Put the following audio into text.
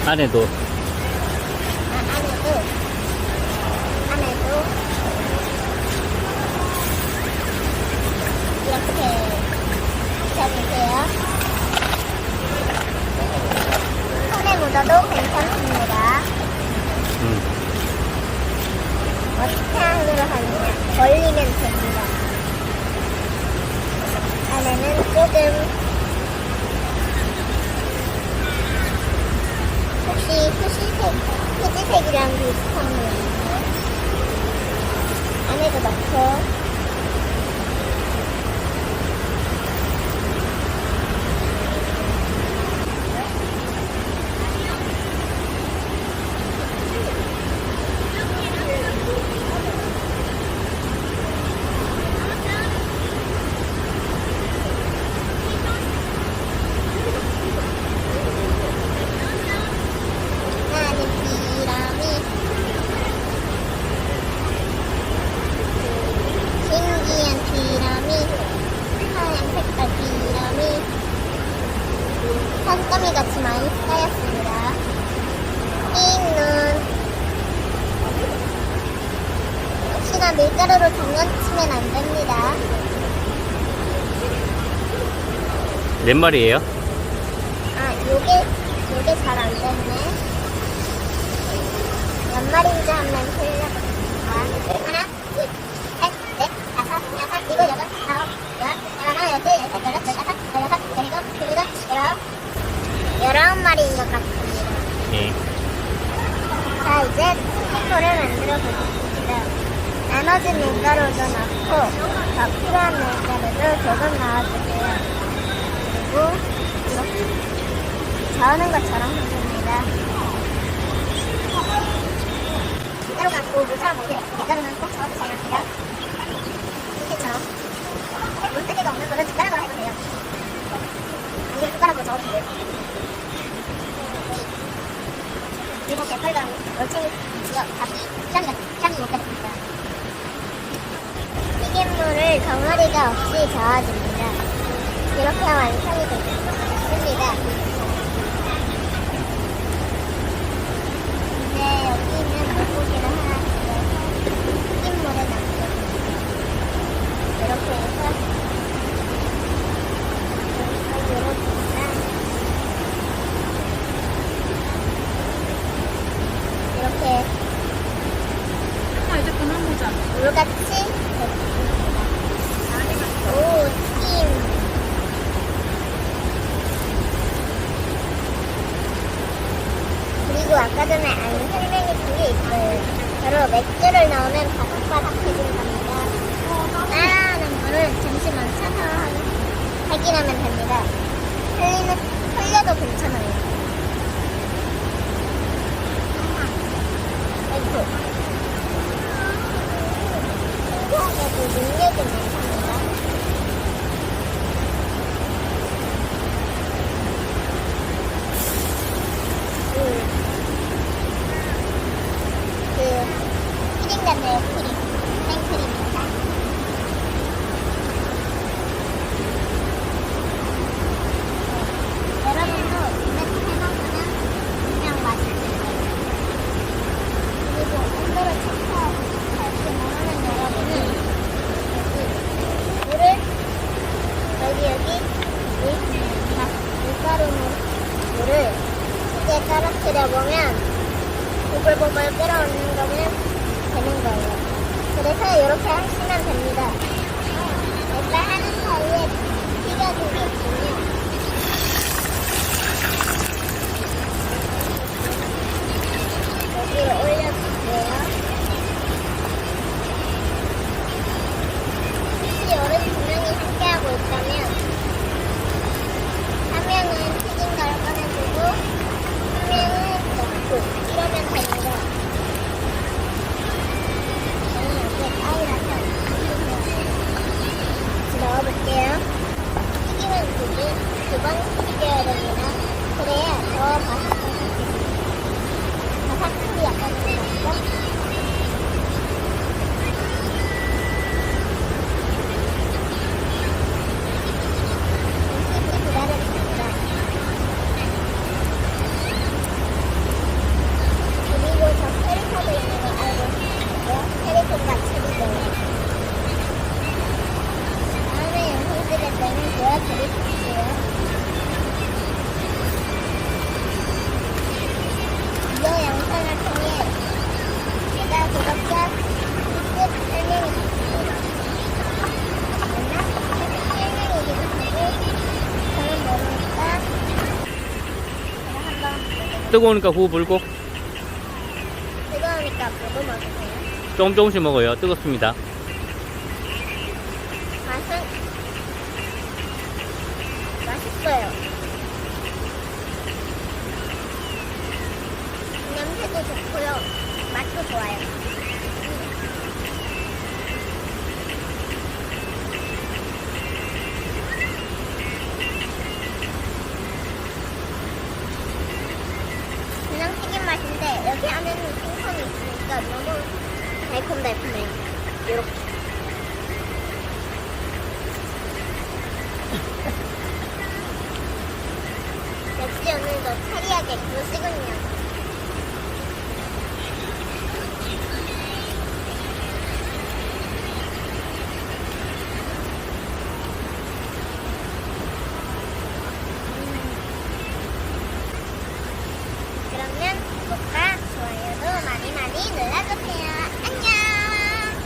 안에도. 안에도 이렇게 펴주세요. 손에 묻어도 괜찮습니다. 어떻게 하느냐, 벌리면 됩니다. 안에는 조금 혹시 휴지색이랑 비슷한 거 있나요? 안에도 넣고 산더미 같이 많이 쌓였습니다. 흰 눈. 혹시나 밀가루로 장난치면 안 됩니다. 몇 마리예요? 요게 잘 안 됐네. 몇 마리인지 한번 세려보겠습니다. 하나, 둘, 셋, 넷, 다섯, 여섯, 일곱, 여덟, 아홉, 열, 열하나, 열둘, 열셋, 열넷, 열다섯, 열여섯, 열일곱, 열여덟, 열아홉. 19마리인 것 같습니다. 예. 자, 이제 스티커를 만들어 보겠습니다. 나머진 밀가루도 넣고 더 필요한 밀가루도 조금 넣어주세요. 그리고 이렇게 저는 것처럼 해줍니다. 밀가루 갖고 물처럼 먹으세요. 밀가루는 꼭 저어도 잘 나옵니다. 이렇게처럼 물때기가 없는 거는 숟가락으로 해보세요. 아니면 숟가락으로 저어주세요. 그리고 개펄과 올챙이, 지역, 밥이, 쌈이 먹겠습니다. 튀김물을 덩어리가 없이 저어줍니다. 이렇게 완성이 됐습니다. 이제 여기 있는 물고기를 하나 튀김물에 넣겠습니다. 이렇게 해서 이렇게 이렇게 이제 그만 보자. 물같이 됐습니다. 오, 튀김. 그리고 아까 전에 안 설명했던 게 있어요. 바로 맥주를 넣으면 바삭바삭해진답니다. 따라하는 거는 잠시만 쳐서 확인하면 됩니다. 흘려도 괜찮아요. 신기하게도 능력이 많습니다. 피딩 같네요, 피딩. 생크림입니다. 여러분도 집에서 해먹으면 분명 맛있을 거예요. 그리고 온도를 체크하고 이렇게 원하는 여러분은 물을 여기 밀가루 물을 크게 떨어뜨려 보면 보글보글 끓어오는 거면 되는 거예요. 그래서 이렇게 하시면 됩니다. 일단 하는 사이에 튀겨진 게 있군요. 여기를 올려주세요. 혹시 어른 두 명이 함께하고 있다면 한 명은 튀긴 걸 꺼내주고 한 명은 넣고 이러면 됩니다. 저는 여기에 빠이라서 같이 넣어볼게요. 튀김은 두 번 튀겨야 됩니다. 그래야 더 바삭바삭해집니다. 바삭함이 약간 들어갔죠? 뜨거우니까 후 불고 뜨거우니까 보고 먹으세요. 조금씩 먹어요. 뜨겁습니다. 맛은 맛있어요. 냄새도 좋고요. 맛도 좋아요. 그냥 튀긴 맛인데 여기 안에는 생선이 있으니까 너무 달콤달콤해요. 이렇게. 역시 오늘도 차리하게 그러시군요. 그러면 구독과 좋아요도